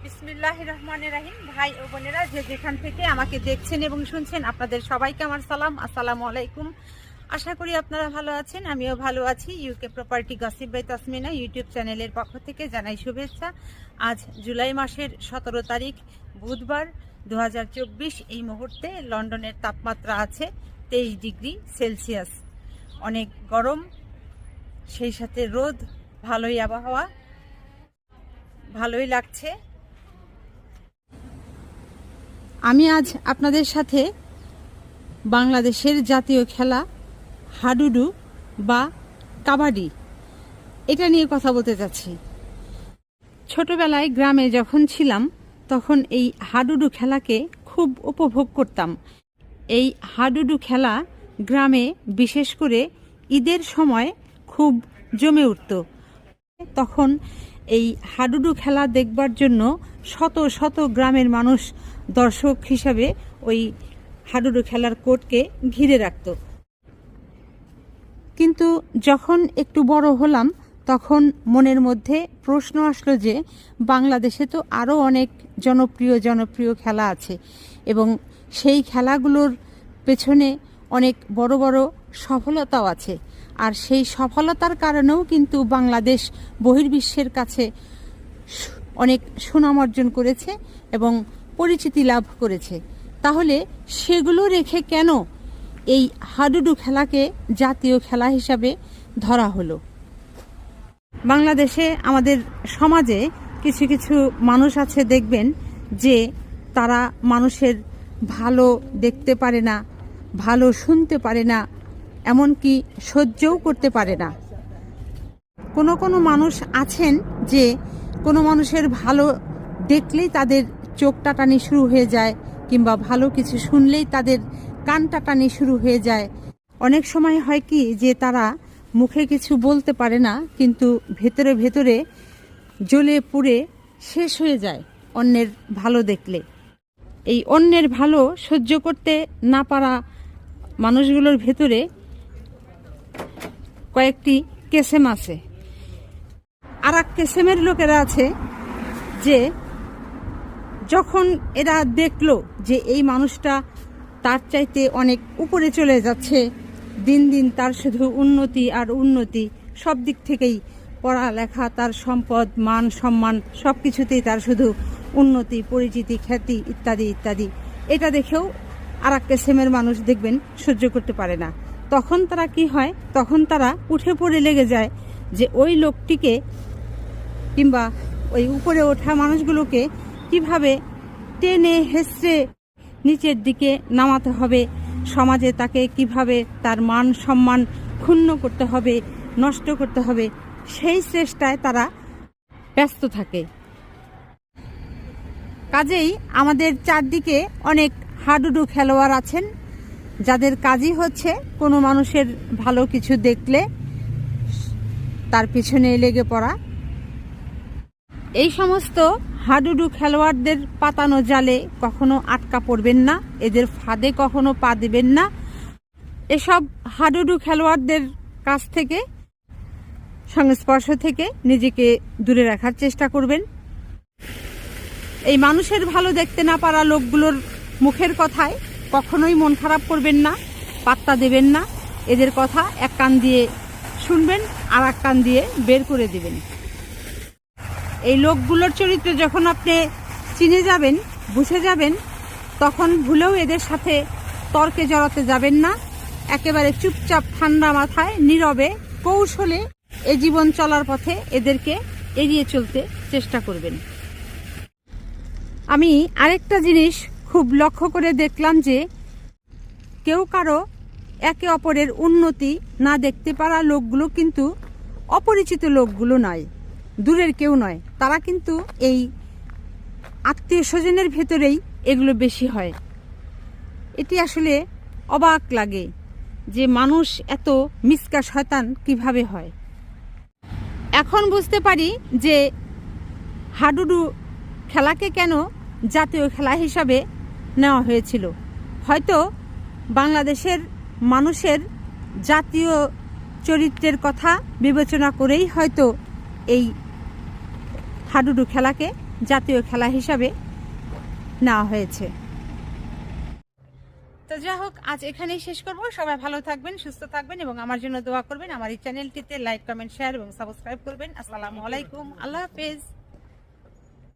বিসমিল্লাহির রহমানির রহিম। ভাই ও বোনেরা, যে যেখান থেকে আমাকে দেখছেন এবং শুনছেন, আপনাদের সবাইকে আমার সালাম, আসসালামু আলাইকুম। আশা করি আপনারা ভালো আছেন, আমিও ভালো আছি। UK property gossip by Tasmina YouTube চ্যানেলের পক্ষ থেকে জানাই শুভেচ্ছা। আজ জুলাই মাসের 17 তারিখ বুধবার 2024। এই মুহূর্তে লন্ডনের তাপমাত্রা আছে 23 ডিগ্রি সেলসিয়াস। অনেক গরম, সেই সাথে রোদ, ভালোই আবহাওয়া, ভালোই লাগছে। আমি আজ আপনাদের সাথে বাংলাদেশের জাতীয় খেলা হাডুডু বা কাবাডি, এটা নিয়ে কথা বলতে চাচ্ছি। ছোটবেলায় গ্রামে যখন ছিলাম তখন এই হাডুডু খেলাকে খুব উপভোগ করতাম। এই হাডুডু খেলা গ্রামে বিশেষ করে ঈদের সময় খুব জমে উঠত। তখন এই হাডুডু খেলা দেখবার জন্য শত শত গ্রামের মানুষ দর্শক হিসাবে ওই হাডুডু খেলার কোর্টকে ঘিরে রাখত। কিন্তু যখন একটু বড় হলাম তখন মনের মধ্যে প্রশ্ন আসলো যে বাংলাদেশে তো আরও অনেক জনপ্রিয় খেলা আছে এবং সেই খেলাগুলোর পেছনে অনেক বড় বড় সফলতাও আছে। আর সেই সফলতার কারণেও কিন্তু বাংলাদেশ বহির্বিশ্বের কাছে অনেক সুনাম অর্জন করেছে এবং পরিচিতি লাভ করেছে। তাহলে সেগুলো রেখে কেন এই হাডুডু খেলাকে জাতীয় খেলা হিসাবে ধরা হলো? বাংলাদেশে আমাদের সমাজে কিছু কিছু মানুষ আছে, দেখবেন যে তারা মানুষের ভালো দেখতে পারে না, ভালো শুনতে পারে না, এমনকি সহ্যও করতে পারে না। কোনো মানুষ আছেন যে কোনো মানুষের ভালো দেখলেই তাদের চোখ টাটানি শুরু হয়ে যায়, কিংবা ভালো কিছু শুনলেই তাদের কান টাটানি শুরু হয়ে যায়। অনেক সময় হয় কি যে তারা মুখে কিছু বলতে পারে না, কিন্তু ভেতরে ভেতরে জ্বলে পুড়ে শেষ হয়ে যায় অন্যের ভালো দেখলে। এই অন্যের ভালো সহ্য করতে না পারা মানুষগুলোর ভেতরে কয়েকটি কেসেম আছে। আর এক কেসেমের লোকেরা আছে যে যখন এরা দেখলো যে এই মানুষটা তার চাইতে অনেক উপরে চলে যাচ্ছে, দিন দিন তার শুধু উন্নতি আর উন্নতি, সব দিক থেকেই পড়ালেখা, তার সম্পদ, মান সম্মান, সব কিছুতেই তার শুধু উন্নতি, পরিচিতি, খ্যাতি ইত্যাদি ইত্যাদি, এটা দেখেও আর এক কেসেমের মানুষ দেখবেন সহ্য করতে পারে না। তখন তারা কি হয়, তখন তারা উঠে পড়ে লেগে যায় যে ওই লোকটিকে কিংবা ওই উপরে ওঠা মানুষগুলোকে কিভাবে টেনে হেঁচড়ে নিচের দিকে নামাতে হবে, সমাজে তাকে কিভাবে তার মান সম্মান ক্ষুণ্ণ করতে হবে, নষ্ট করতে হবে, সেই চেষ্টায় তারা ব্যস্ত থাকে। কাজেই আমাদের চারদিকে অনেক হাডুডু খেলোয়াড় আছেন যাদের কাজই হচ্ছে কোনো মানুষের ভালো কিছু দেখলে তার পিছনে লেগে পড়া। এই সমস্ত হাডুডু খেলোয়াড়দের পাতানো জালে কখনো আটকা পড়বেন না, এদের ফাঁদে কখনো পা দেবেন না। এসব হাডুডু খেলোয়াড়দের কাছ থেকে, সংস্পর্শ থেকে নিজেকে দূরে রাখার চেষ্টা করবেন। এই মানুষের ভালো দেখতে না পারা লোকগুলোর মুখের কথায় কখনোই মন খারাপ করবেন না, পাত্তা দেবেন না। এদের কথা এক কান দিয়ে শুনবেন আর এক কান দিয়ে বের করে দিবেন। এই লোকগুলোর চরিত্র যখন আপনি চিনে যাবেন, বুঝে যাবেন, তখন ভুলেও এদের সাথে তর্কে জড়াতে যাবেন না। একেবারে চুপচাপ ঠান্ডা মাথায় নীরবে কৌশলে এ জীবন চলার পথে এদেরকে এড়িয়ে চলতে চেষ্টা করবেন। আমি আরেকটা জিনিস খুব লক্ষ্য করে দেখলাম যে কেউ কারো একে অপরের উন্নতি না দেখতে পারা লোকগুলো কিন্তু অপরিচিত লোকগুলো নয়, দূরের কেউ নয়, তারা কিন্তু এই আত্মীয় স্বজনের ভেতরেই এগুলো বেশি হয়। এটি আসলে অবাক লাগে যে মানুষ এত মিসকা শয়তান কিভাবে হয়। এখন বুঝতে পারি যে হাডুডু খেলাকে কেন জাতীয় খেলা হিসাবে নেওয়া হয়েছিল। হয়তো বাংলাদেশের মানুষের জাতীয় চরিত্রের কথা বিবেচনা করেই হয়তো এই হাডুডু খেলাকে জাতীয় খেলা হিসাবে নেওয়া হয়েছে। তো যাই হোক, আজ এখানেই শেষ করব। সবাই ভালো থাকবেন, সুস্থ থাকবেন এবং আমার জন্য দোয়া করবেন। আমার এই চ্যানেলটিতে লাইক, কমেন্ট, শেয়ার এবং সাবস্ক্রাইব করবেন। আসসালামু আলাইকুম, আল্লাহ হাফেজ।